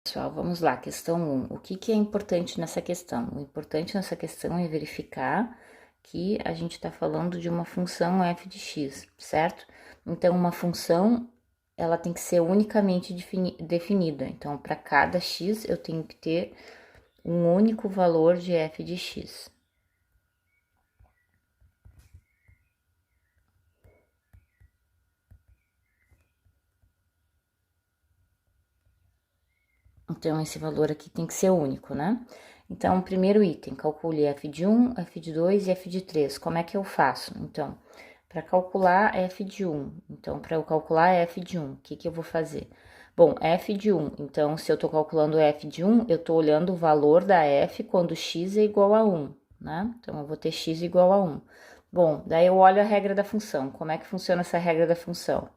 Pessoal, vamos lá, questão 1. O que é importante nessa questão? O importante nessa questão é verificar que a gente está falando de uma função f de x, certo? Então, uma função, ela tem que ser unicamente definida. Então, para cada x, eu tenho que ter um único valor de f de x. Então, esse valor aqui tem que ser único, né? Então, primeiro item, calcule f de 1, f de 2 e f de 3. Como é que eu faço? Então, para calcular f de 1, então, para eu calcular f de 1, o que eu vou fazer? Bom, f de 1, então, se eu tô calculando f de 1, eu tô olhando o valor da f quando x é igual a 1, né? Então, eu vou ter x igual a 1. Bom, daí eu olho a regra da função. Como é que funciona essa regra da função?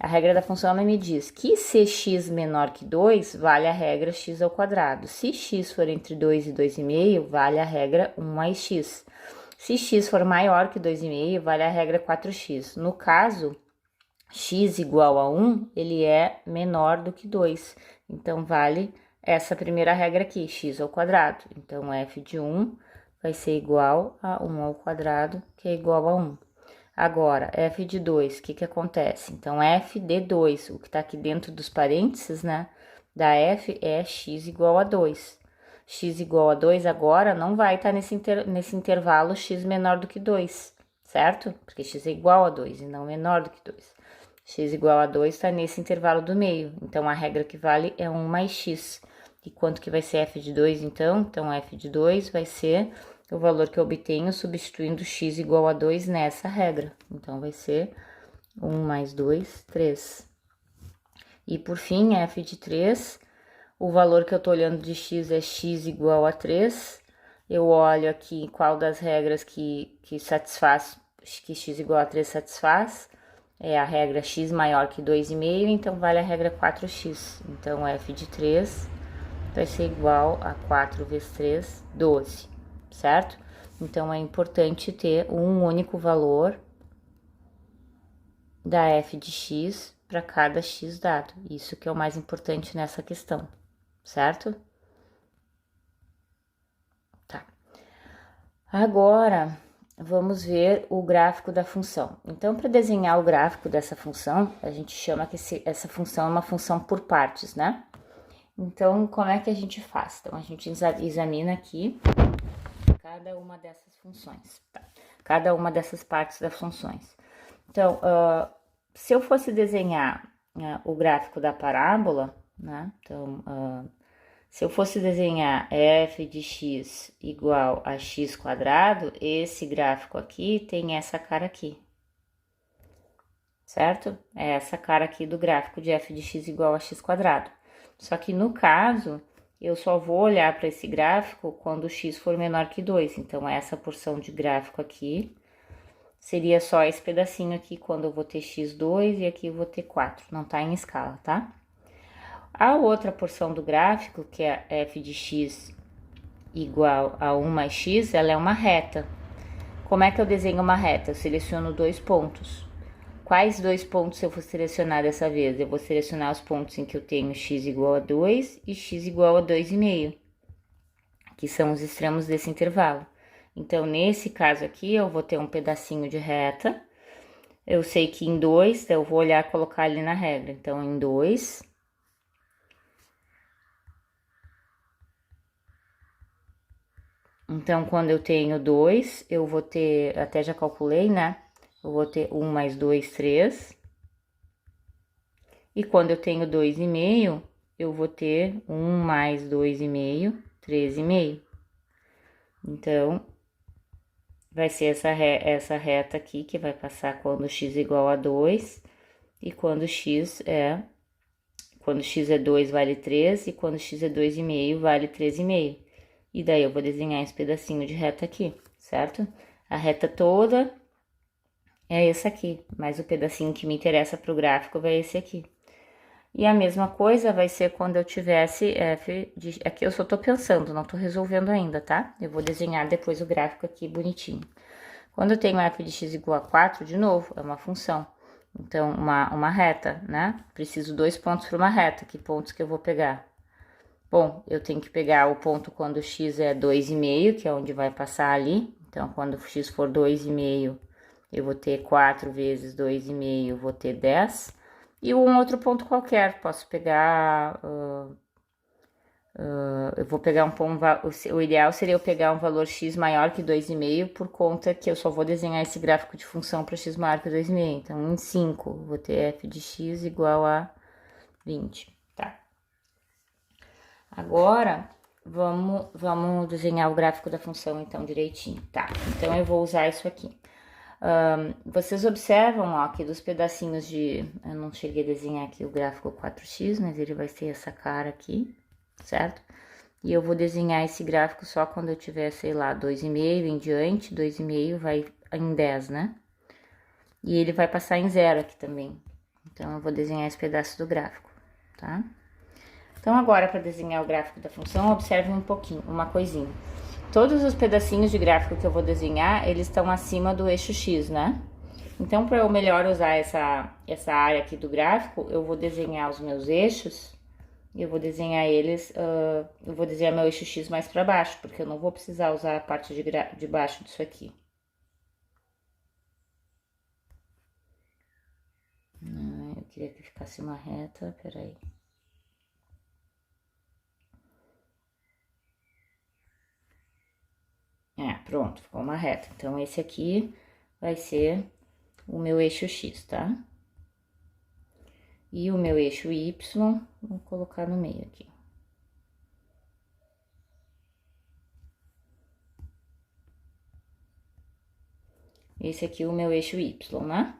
A regra da função me diz que se x menor que 2, vale a regra x ao quadrado. Se x for entre 2 e 2,5, vale a regra 1 mais x. Se x for maior que 2,5, vale a regra 4x. No caso, x igual a 1, ele é menor do que 2. Então, vale essa primeira regra aqui, x ao quadrado. Então, f de 1 vai ser igual a 1 ao quadrado, que é igual a 1. Agora, f de 2, o que acontece? Então, f de 2, o que está aqui dentro dos parênteses, né, da f é x igual a 2. X igual a 2 agora não vai estar nesse intervalo x menor do que 2, certo? Porque x é igual a 2 e não menor do que 2. X igual a 2 está nesse intervalo do meio, então a regra que vale é 1 mais x. E quanto que vai ser f de 2, então? Então, f de 2 vai ser o valor que eu obtenho substituindo x igual a 2 nessa regra. Então, vai ser 1 mais 2, 3. E por fim, f de 3, o valor que eu tô olhando de x é x igual a 3. Eu olho aqui qual das regras que satisfaz, que x igual a 3 satisfaz. É a regra x maior que 2,5, então vale a regra 4x. Então, f de 3 vai ser igual a 4 vezes 3, 12. Certo? Então, é importante ter um único valor da f de x para cada x dado. Isso que é o mais importante nessa questão, certo? Tá. Agora, vamos ver o gráfico da função. Então, para desenhar o gráfico dessa função, a gente chama que essa função é uma função por partes, né? Então, como é que a gente faz? Então, a gente examina aqui cada uma dessas funções, tá? Cada uma dessas partes das funções. Então, se eu fosse desenhar o gráfico da parábola, né? Então, se eu fosse desenhar f de x igual a x quadrado, esse gráfico aqui tem essa cara aqui, certo? É essa cara aqui do gráfico de f de x igual a x quadrado. Só que no caso, eu só vou olhar para esse gráfico quando o x for menor que 2. Então, essa porção de gráfico aqui seria só esse pedacinho aqui quando eu vou ter x2 e aqui eu vou ter 4. Não tá em escala, tá? A outra porção do gráfico, que é f de x igual a 1 mais x, ela é uma reta. Como é que eu desenho uma reta? Eu seleciono 2 pontos. Quais 2 pontos eu vou selecionar dessa vez? Eu vou selecionar os pontos em que eu tenho x igual a 2 e x igual a 2,5, que são os extremos desse intervalo. Então, nesse caso aqui, eu vou ter um pedacinho de reta. Eu sei que em 2, eu vou olhar e colocar ali na regra. Então, em 2... Então, quando eu tenho 2, eu vou ter, até já calculei, né? Eu vou ter 1 mais 2, 3. E quando eu tenho 2,5, eu vou ter 1 mais 2,5, 3,5. Então, vai ser essa reta aqui que vai passar quando x é igual a 2 e quando x é 2 vale 3 e quando x é 2,5 vale 3,5. E daí eu vou desenhar esse pedacinho de reta aqui, certo? A reta toda é esse aqui, mas o pedacinho que me interessa para o gráfico vai esse aqui. E a mesma coisa vai ser quando eu tivesse f de... Aqui eu só tô pensando, não tô resolvendo ainda, tá? Eu vou desenhar depois o gráfico aqui bonitinho. Quando eu tenho f de x igual a 4, de novo, é uma função. Então, uma reta, né? Preciso 2 pontos para uma reta. Que pontos que eu vou pegar? Bom, eu tenho que pegar o ponto quando x é 2,5, que é onde vai passar ali. Então, quando x for 2,5, eu vou ter 4 vezes 2,5, vou ter 10. E um outro ponto qualquer, posso pegar... eu vou pegar um ponto... O ideal seria eu pegar um valor x maior que 2,5, por conta que eu só vou desenhar esse gráfico de função para x maior que 2,5. Então, em 5, vou ter f de x igual a 20, tá? Agora, vamos desenhar o gráfico da função, então, direitinho. Tá, então eu vou usar isso aqui. Vocês observam, ó, que dos pedacinhos de... Eu não cheguei a desenhar aqui o gráfico 4x, mas ele vai ser essa cara aqui, certo? E eu vou desenhar esse gráfico só quando eu tiver, sei lá, 2,5 em diante, 2,5 vai em 10, né? E ele vai passar em 0 aqui também. Então, eu vou desenhar esse pedaço do gráfico, tá? Então, agora, para desenhar o gráfico da função, observe um pouquinho, uma coisinha. Todos os pedacinhos de gráfico que eu vou desenhar, eles estão acima do eixo X, né? Então, para eu melhor usar essa área aqui do gráfico, eu vou desenhar os meus eixos, e eu vou desenhar eles, eu vou desenhar meu eixo X mais para baixo, porque eu não vou precisar usar a parte de baixo disso aqui. Eu queria que ficasse uma reta, peraí. Pronto, ficou uma reta. Então, esse aqui vai ser o meu eixo X, tá? E o meu eixo Y, vou colocar no meio aqui. Esse aqui é o meu eixo Y, né?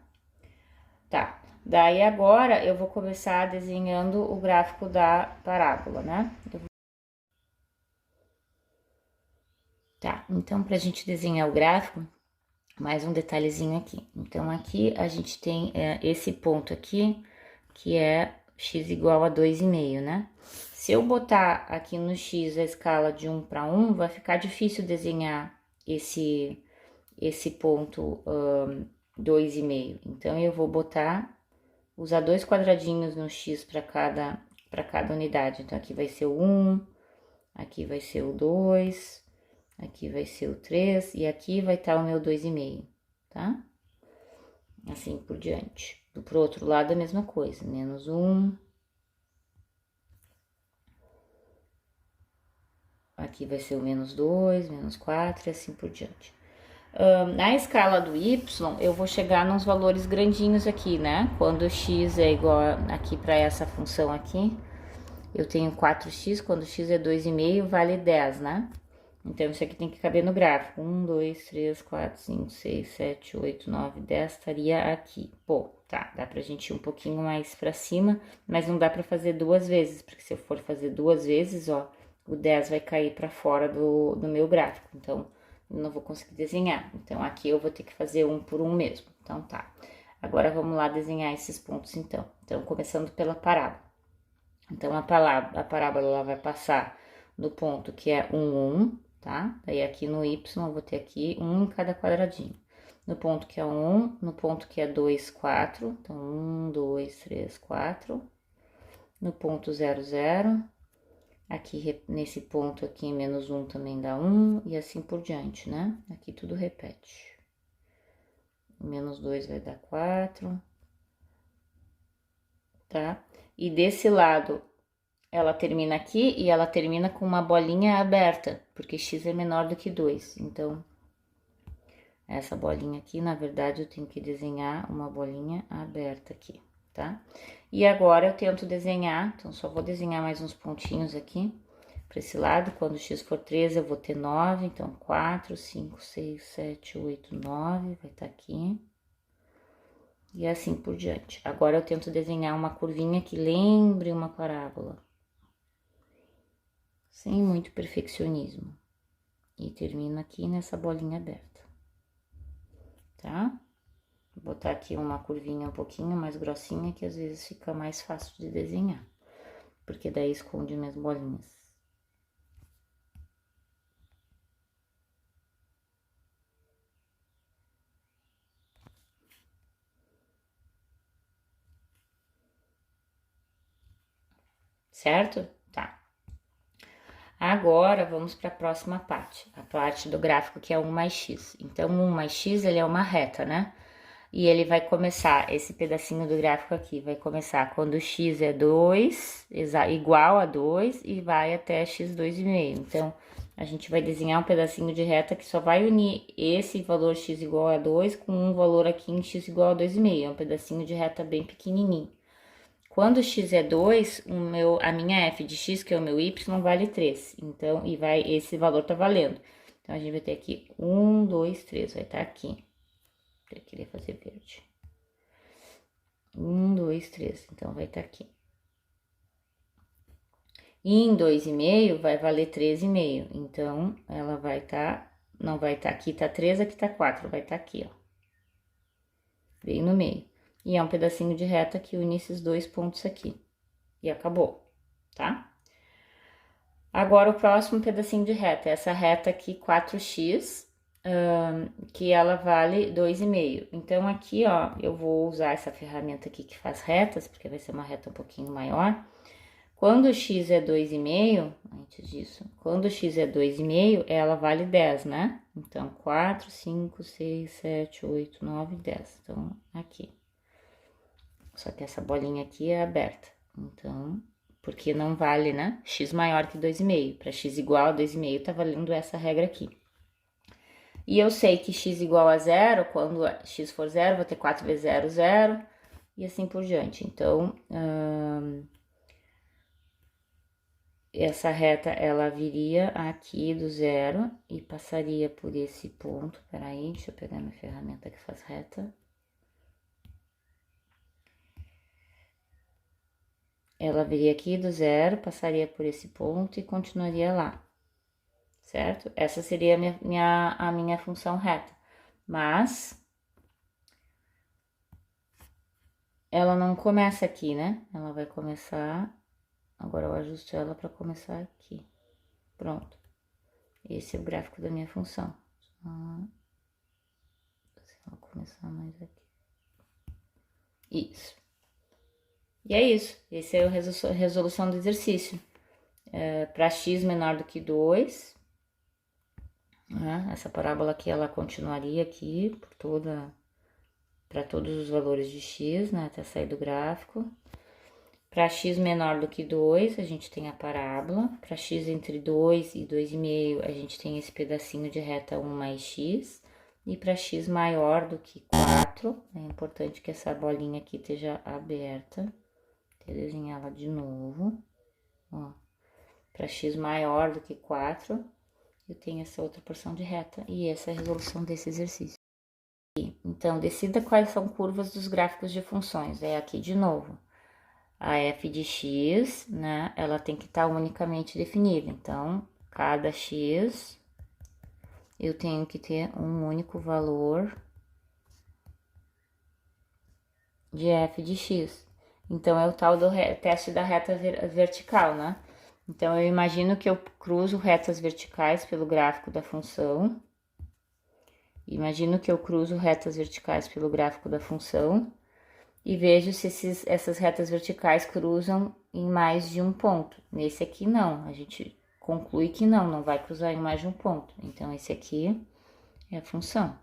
Tá, daí agora eu vou começar desenhando o gráfico da parábola, né? Tá, então pra gente desenhar o gráfico, mais um detalhezinho aqui. Então, aqui a gente tem esse ponto aqui, que é x igual a 2,5, né? Se eu botar aqui no x a escala de 1 para 1, vai ficar difícil desenhar esse ponto 2,5. Então, eu vou usar dois quadradinhos no x para cada unidade. Então, aqui vai ser o 1, aqui vai ser o 2, aqui vai ser o 3 e aqui vai estar o meu 2,5, tá? Assim por diante. Pro outro lado a mesma coisa, menos 1. Aqui vai ser o menos 2, menos 4 e assim por diante. Na escala do y, eu vou chegar nos valores grandinhos aqui, né? Quando x é igual aqui para essa função aqui, eu tenho 4x, quando x é 2,5, vale 10, né? Então, isso aqui tem que caber no gráfico. 1, 2, 3, 4, 5, 6, 7, 8, 9, 10 estaria aqui. Pô, tá, dá pra gente ir um pouquinho mais pra cima, mas não dá pra fazer duas vezes, porque se eu for fazer duas vezes, ó, o 10 vai cair pra fora do meu gráfico. Então, eu não vou conseguir desenhar. Então, aqui eu vou ter que fazer um por um mesmo. Então, tá. Agora, vamos lá desenhar esses pontos, então. Então, começando pela parábola. Então, a parábola ela vai passar no ponto que é 1, 1, tá? Daí, aqui no y, eu vou ter aqui 1 em cada quadradinho. No ponto que é 1, no ponto que é 2, 4. Então, 1, 2, 3, 4. No ponto 0, 0. Aqui, nesse ponto aqui, menos 1 também dá 1, e assim por diante, né? Aqui tudo repete. Menos 2 vai dar 4, tá? E desse lado, ela termina aqui e ela termina com uma bolinha aberta, porque x é menor do que 2. Então, essa bolinha aqui, na verdade, eu tenho que desenhar uma bolinha aberta aqui, tá? E agora eu tento desenhar, então só vou desenhar mais uns pontinhos aqui para esse lado. Quando x for 3, eu vou ter 9, então 4, 5, 6, 7, 8, 9, vai estar aqui. E assim por diante. Agora eu tento desenhar uma curvinha que lembre uma parábola, sem muito perfeccionismo. E termino aqui nessa bolinha aberta, tá? Vou botar aqui uma curvinha um pouquinho mais grossinha, que às vezes fica mais fácil de desenhar, porque daí esconde minhas bolinhas. Certo? Tá. Agora, vamos para a próxima parte, a parte do gráfico que é 1 mais x. Então, 1 mais x, ele é uma reta, né? E ele vai começar, esse pedacinho do gráfico aqui, vai começar quando x é 2, igual a 2, e vai até x 2,5. Então, a gente vai desenhar um pedacinho de reta que só vai unir esse valor x igual a 2 com um valor aqui em x igual a 2,5. É um pedacinho de reta bem pequenininho. Quando x é 2, a minha f de x, que é o meu y, vale 3. Então, esse valor tá valendo. Então, a gente vai ter aqui 1, 2, 3, vai estar aqui. Eu queria fazer verde. 1, 2, 3, então vai estar aqui. E em 2,5 vai valer 3,5. Então, ela vai estar, não vai estar aqui, tá 3, aqui tá 4, vai estar aqui, ó. Bem no meio. E é um pedacinho de reta que une esses dois pontos aqui. E acabou, tá? Agora, o próximo pedacinho de reta, essa reta aqui, 4x, que ela vale 2,5. Então, aqui, ó, eu vou usar essa ferramenta aqui que faz retas, porque vai ser uma reta um pouquinho maior. Quando x é 2,5, antes disso, quando x é 2,5, ela vale 10, né? Então, 4, 5, 6, 7, 8, 9, 10. Então, aqui. Só que essa bolinha aqui é aberta. Então, porque não vale, né? X maior que 2,5. Para x igual a 2,5, tá valendo essa regra aqui. E eu sei que x igual a 0, quando x for 0, vou ter 4 vezes 0, 0, e assim por diante. Então, essa reta, ela viria aqui do 0 e passaria por esse ponto. Peraí, deixa eu pegar minha ferramenta que faz reta. Ela viria aqui do 0, passaria por esse ponto e continuaria lá, certo? Essa seria a minha função reta. Mas ela não começa aqui, né? Ela vai começar... Agora eu ajusto ela para começar aqui. Pronto. Esse é o gráfico da minha função. Se ela começar mais aqui. Isso. E é isso. Esse é a resolução do exercício. Para x menor do que 2, né? Essa parábola aqui, ela continuaria aqui para todos os valores de x, né? Até sair do gráfico. Para x menor do que 2, a gente tem a parábola. Para x entre 2 e 2,5, a gente tem esse pedacinho de reta 1 mais x. E para x maior do que 4, é importante que essa bolinha aqui esteja aberta. Vou desenhar ela de novo. Ó. Para x maior do que 4, eu tenho essa outra porção de reta. E essa é a resolução desse exercício. Então, decida quais são curvas dos gráficos de funções. É aqui de novo. A f de x, né, ela tem que estar unicamente definida. Então, cada x, eu tenho que ter um único valor de f de x. Então, é o tal do teste da reta vertical, né? Então, eu imagino que eu cruzo retas verticais pelo gráfico da função. Imagino que eu cruzo retas verticais pelo gráfico da função. E vejo se essas retas verticais cruzam em mais de um ponto. Nesse aqui, não. A gente conclui que não vai cruzar em mais de um ponto. Então, esse aqui é a função.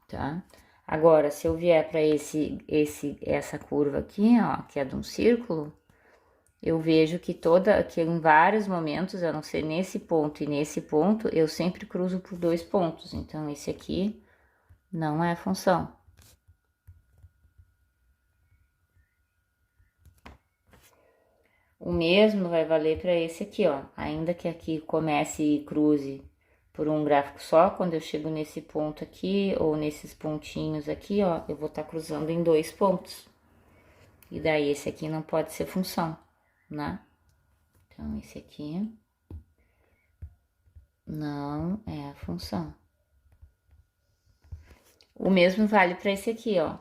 Tá? Agora, se eu vier para essa curva aqui, ó, que é de um círculo, eu vejo que que em vários momentos, a não ser nesse ponto e nesse ponto, eu sempre cruzo por dois pontos. Então, esse aqui não é função. O mesmo vai valer para esse aqui, ó. Ainda que aqui comece e cruze por um gráfico só, quando eu chego nesse ponto aqui, ou nesses pontinhos aqui, ó, eu vou estar cruzando em dois pontos. E daí esse aqui não pode ser função, né? Então, esse aqui não é a função. O mesmo vale para esse aqui, ó.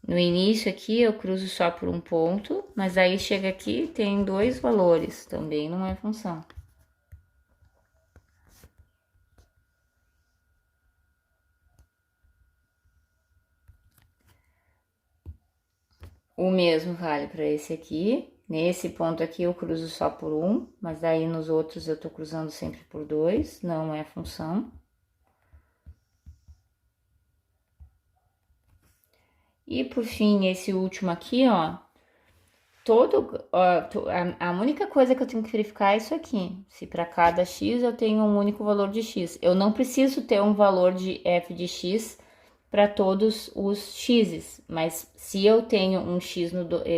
No início aqui eu cruzo só por um ponto, mas aí chega aqui tem dois valores, também não é função. O mesmo vale para esse aqui. Nesse ponto aqui eu cruzo só por 1, mas daí nos outros eu tô cruzando sempre por 2, não é função. E por fim, esse último aqui, ó, a única coisa que eu tenho que verificar é isso aqui. Se para cada x eu tenho um único valor de x. Eu não preciso ter um valor de f de x para todos os x's, mas se eu tenho um x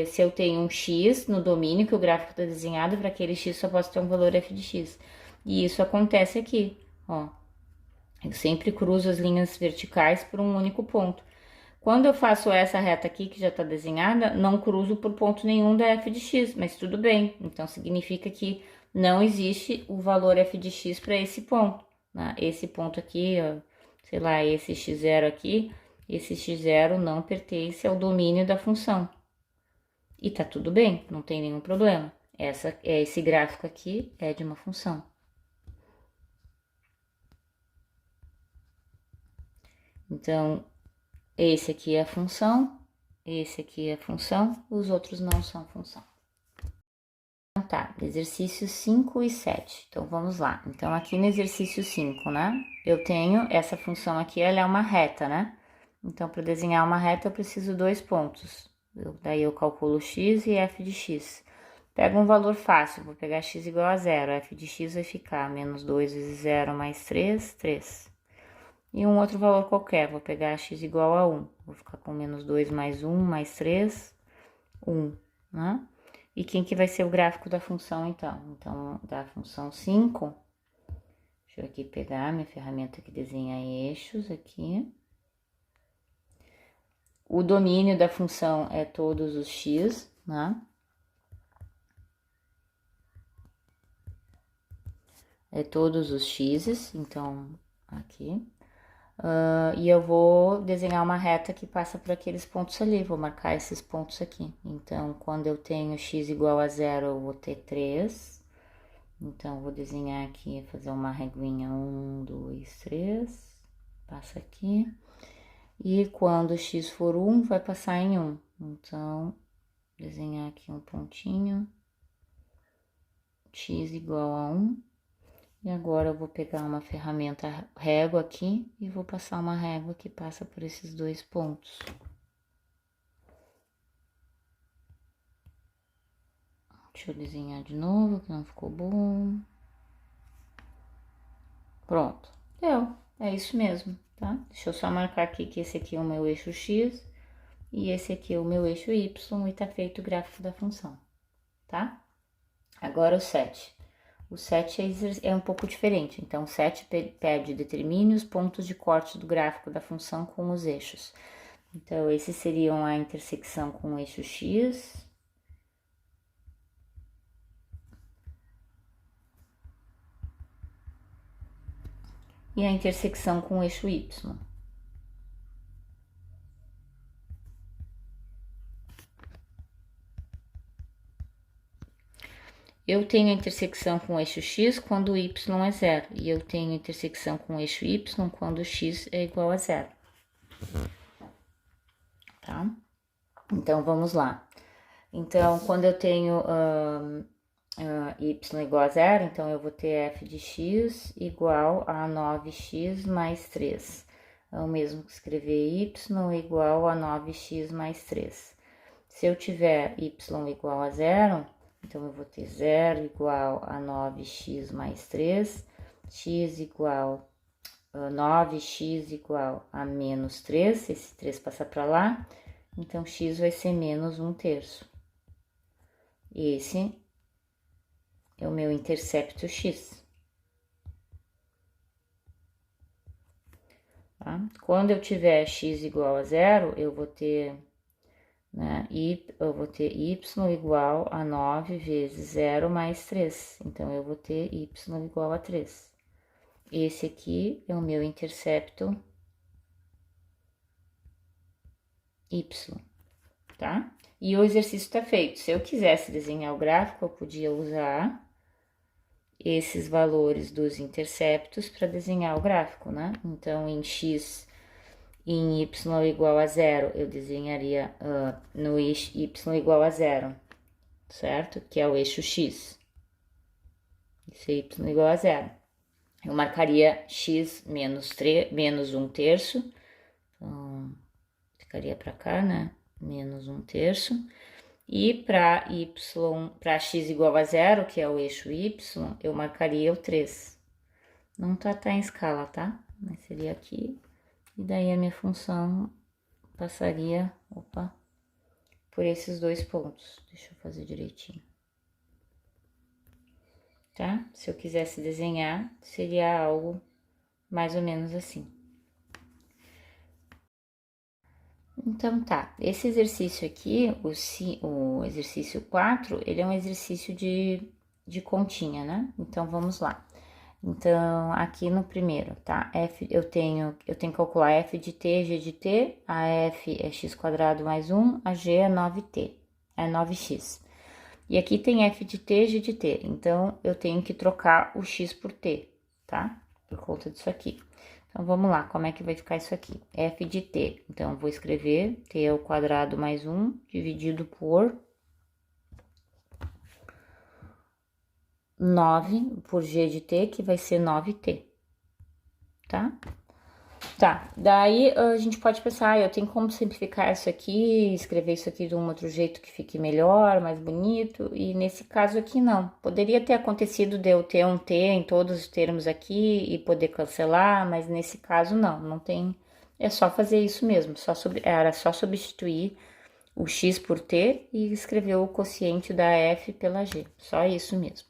se eu tenho um x no domínio que o gráfico está desenhado, para aquele x só posso ter um valor f de x. E isso acontece aqui, ó. Eu sempre cruzo as linhas verticais por um único ponto. Quando eu faço essa reta aqui, que já está desenhada, não cruzo por ponto nenhum da f de x, mas tudo bem. Então, significa que não existe o valor f de x para esse ponto, né? Esse ponto aqui, ó, sei lá, esse x0 aqui, esse x0 não pertence ao domínio da função. E tá tudo bem, não tem nenhum problema. Esse gráfico aqui é de uma função. Então, esse aqui é a função, esse aqui é a função, os outros não são função. Então tá, exercícios 5 e 7. Então vamos lá. Então aqui no exercício 5, né? Eu tenho essa função aqui, ela é uma reta, né? Então para desenhar uma reta eu preciso 2 pontos. Daí eu calculo x e f de x. Pego um valor fácil, vou pegar x igual a 0. F de x vai ficar menos 2 vezes 0 mais 3, 3. E um outro valor qualquer, vou pegar x igual a 1. Vou ficar com menos 2 mais 1 mais 3, 1, né? E quem que vai ser o gráfico da função, então? Então, da função 5, deixa eu aqui pegar minha ferramenta que desenha eixos aqui. O domínio da função é todos os x, né? É todos os x's, então, aqui. E eu vou desenhar uma reta que passa por aqueles pontos ali, vou marcar esses pontos aqui. Então, quando eu tenho x igual a 0, eu vou ter 3. Então, vou desenhar aqui, fazer uma reguinha 1, 2, 3, passa aqui. E quando x for 1, vai passar em 1. Então, desenhar aqui um pontinho, x igual a 1. E agora eu vou pegar uma ferramenta régua aqui e vou passar uma régua que passa por esses 2 pontos. Deixa eu desenhar de novo, que não ficou bom. Pronto, deu, é isso mesmo, tá? Deixa eu só marcar aqui que esse aqui é o meu eixo x e esse aqui é o meu eixo y e tá feito o gráfico da função, tá? Agora o 7. O 7 é um pouco diferente, então o 7 pede determine os pontos de corte do gráfico da função com os eixos. Então, esses seriam a intersecção com o eixo x. E a intersecção com o eixo y. Eu tenho a intersecção com o eixo x quando o y é 0. E eu tenho a intersecção com o eixo y quando o x é igual a 0. Tá? Então, vamos lá. Então, quando eu tenho y igual a 0, então eu vou ter f de x igual a 9x mais 3. É o mesmo que escrever y igual a 9x mais 3. Se eu tiver y igual a 0, então eu vou ter 0 igual a 9x mais 3, x igual a 9x igual a menos 3, esse 3 passa para lá, então x vai ser menos 1/3. Esse é o meu intercepto x. Tá? Quando eu tiver x igual a 0, eu vou ter, né, eu vou ter y igual a 9 vezes 0 mais 3. Então, eu vou ter y igual a 3. Esse aqui é o meu intercepto y, tá? E o exercício está feito. Se eu quisesse desenhar o gráfico, eu podia usar esses valores dos interceptos para desenhar o gráfico, né? Então, em x e em y igual a 0, eu desenharia no y igual a 0. certo? Que é o eixo X. Isso é y igual a zero. Eu marcaria x menos 3, menos 1/3. Então, ficaria para cá, né? Menos 1/3. E para y, para x igual a zero, que é o eixo y, eu marcaria o 3. Não tá em escala, tá? Mas seria aqui. E daí a minha função passaria, por esses dois pontos. Deixa eu fazer direitinho. Tá? Se eu quisesse desenhar, seria algo mais ou menos assim. Então tá, esse exercício aqui, o exercício 4, ele é um exercício de continha, né? Então vamos lá. Então, aqui no primeiro, tá? Eu tenho que calcular f de t, g de t, a f é x² mais 1, a g é 9t, é 9x. E aqui tem f de t, g de t, então eu tenho que trocar o x por t, tá? Por conta disso aqui. Então, vamos lá, como é que vai ficar isso aqui? F de t, então, eu vou escrever t ao quadrado mais 1, dividido por 9, por g de t, que vai ser 9t, tá? Tá, daí a gente pode pensar, eu tenho como simplificar isso aqui, escrever isso aqui de um outro jeito que fique melhor, mais bonito, e nesse caso aqui não. Poderia ter acontecido de eu ter um t em todos os termos aqui e poder cancelar, mas nesse caso não tem, é só fazer isso mesmo, era só substituir o x por t e escrever o quociente da f pela g, só isso mesmo.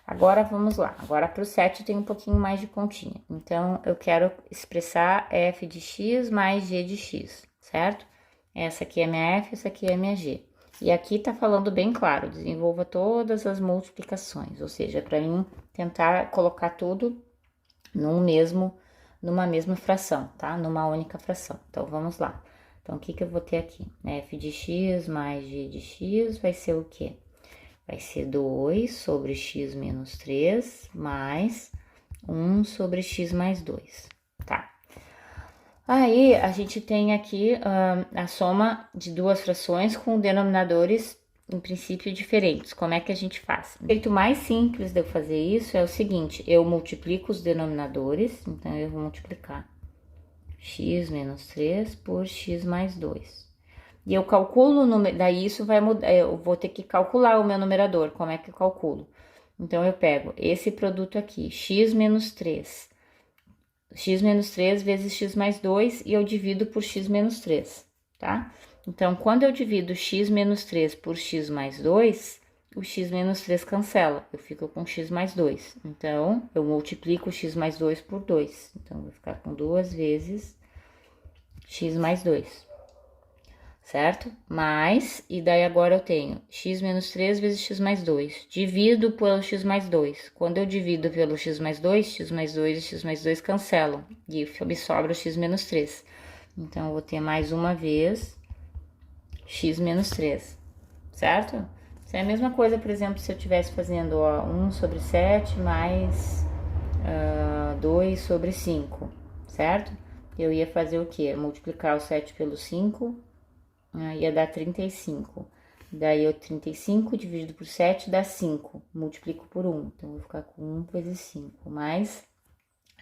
Agora vamos lá, agora para o 7 tem um pouquinho mais de continha. Então, eu quero expressar f de x mais g de x, certo? Essa aqui é minha f, essa aqui é minha g. E aqui tá falando bem claro, desenvolva todas as multiplicações, ou seja, para mim tentar colocar tudo numa mesma fração, tá? Numa única fração. Então, vamos lá. Então, o que eu vou ter aqui? F de x mais g de x vai ser o quê? Vai ser 2 sobre x menos 3 mais 1 sobre x mais 2, tá? Aí, a gente tem aqui a soma de duas frações com denominadores, em princípio, diferentes. Como é que a gente faz? O jeito mais simples de eu fazer isso é o seguinte, eu multiplico os denominadores, então eu vou multiplicar x menos 3 por x mais 2. E eu calculo o número, daí isso vai mudar, eu vou ter que calcular o meu numerador, como é que eu calculo? Então, eu pego esse produto aqui, x menos 3 vezes x mais 2 e eu divido por x menos 3, tá? Então, quando eu divido x menos 3 por x mais 2, o x menos 3 cancela, eu fico com x mais 2. Então, eu multiplico o x mais 2 por 2. Então, eu vou ficar com 2 vezes x mais 2. Certo? Mais, e daí agora eu tenho x menos 3 vezes x mais 2. Divido pelo x mais 2. Quando eu divido pelo x mais 2 e x mais 2 cancelam. E me sobra o x menos 3. Então, eu vou ter mais uma vez x menos 3. Certo? Isso é a mesma coisa, por exemplo, se eu estivesse fazendo 1 sobre 7 mais 2 sobre 5. Certo? Eu ia fazer o quê? Multiplicar o 7 pelo 5... ia dar 35. Daí, eu 35 dividido por 7 dá 5. Multiplico por 1. Então, eu vou ficar com 1 vezes 5. Mais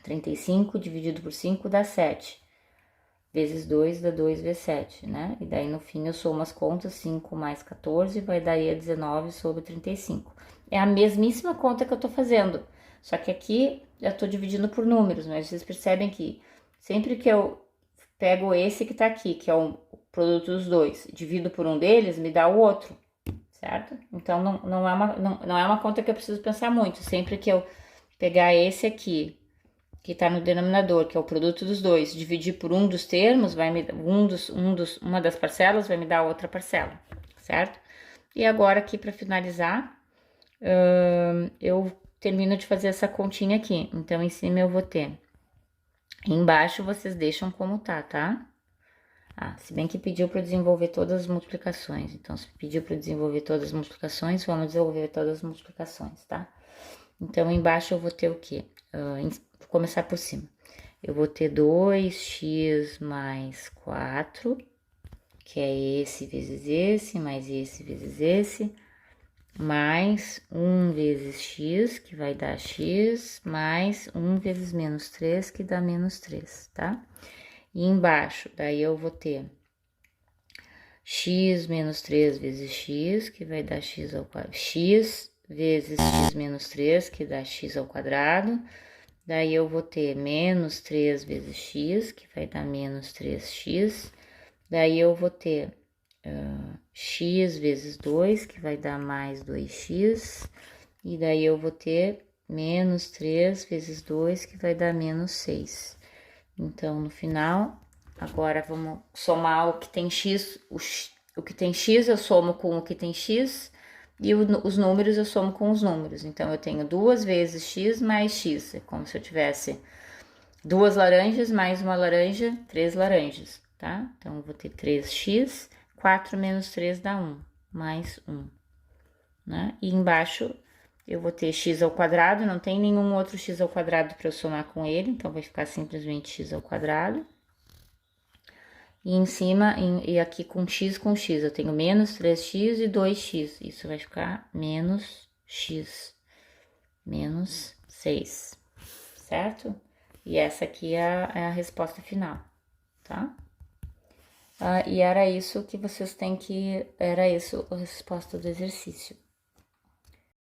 35 dividido por 5 dá 7. Vezes 2 dá 2 vezes 7, né? E daí, no fim, eu somo as contas. 5 mais 14 vai dar 19 sobre 35. É a mesmíssima conta que eu tô fazendo. Só que aqui, eu tô dividindo por números. Mas vocês percebem que sempre que eu pego esse que tá aqui, que é o produto dos dois, divido por um deles, me dá o outro, certo? Então, não é uma conta que eu preciso pensar muito. Sempre que eu pegar esse aqui, que tá no denominador, que é o produto dos dois, dividir por um dos termos, vai me uma das parcelas vai me dar outra parcela, certo? E agora aqui, para finalizar, eu termino de fazer essa continha aqui. Então, em cima eu vou ter... Embaixo vocês deixam como tá? Se bem que pediu para desenvolver todas as multiplicações. Então, se pediu para desenvolver todas as multiplicações, vamos desenvolver todas as multiplicações, tá? Então, embaixo eu vou ter o quê? Vou começar por cima. Eu vou ter 2x mais 4, que é esse vezes esse, mais esse vezes esse, mais 1 vezes x, que vai dar x, mais 1 vezes menos 3, que dá menos 3, tá? E embaixo, daí eu vou ter x menos 3 vezes x, que vai dar x ao quadrado, x vezes x menos 3, que dá x ao quadrado. Daí eu vou ter menos 3 vezes x, que vai dar menos 3x. Daí eu vou ter x vezes 2, que vai dar mais 2x. E daí eu vou ter menos 3 vezes 2, que vai dar menos 6. Então, no final, agora vamos somar o que tem x. O que tem x eu somo com o que tem x. E os números eu somo com os números. Então, eu tenho 2 vezes x mais x. É como se eu tivesse 2 laranjas mais uma laranja, 3 laranjas, tá? Então, eu vou ter 3x, 4 menos 3 dá 1, mais 1, né? E embaixo eu vou ter x ao quadrado, não tem nenhum outro x ao quadrado para eu somar com ele, então vai ficar simplesmente x ao quadrado. E em cima, e aqui com x, eu tenho menos 3x e 2x, isso vai ficar menos x, menos 6, certo? E essa aqui é a resposta final, tá? E era isso que vocês têm que... Era isso a resposta do exercício.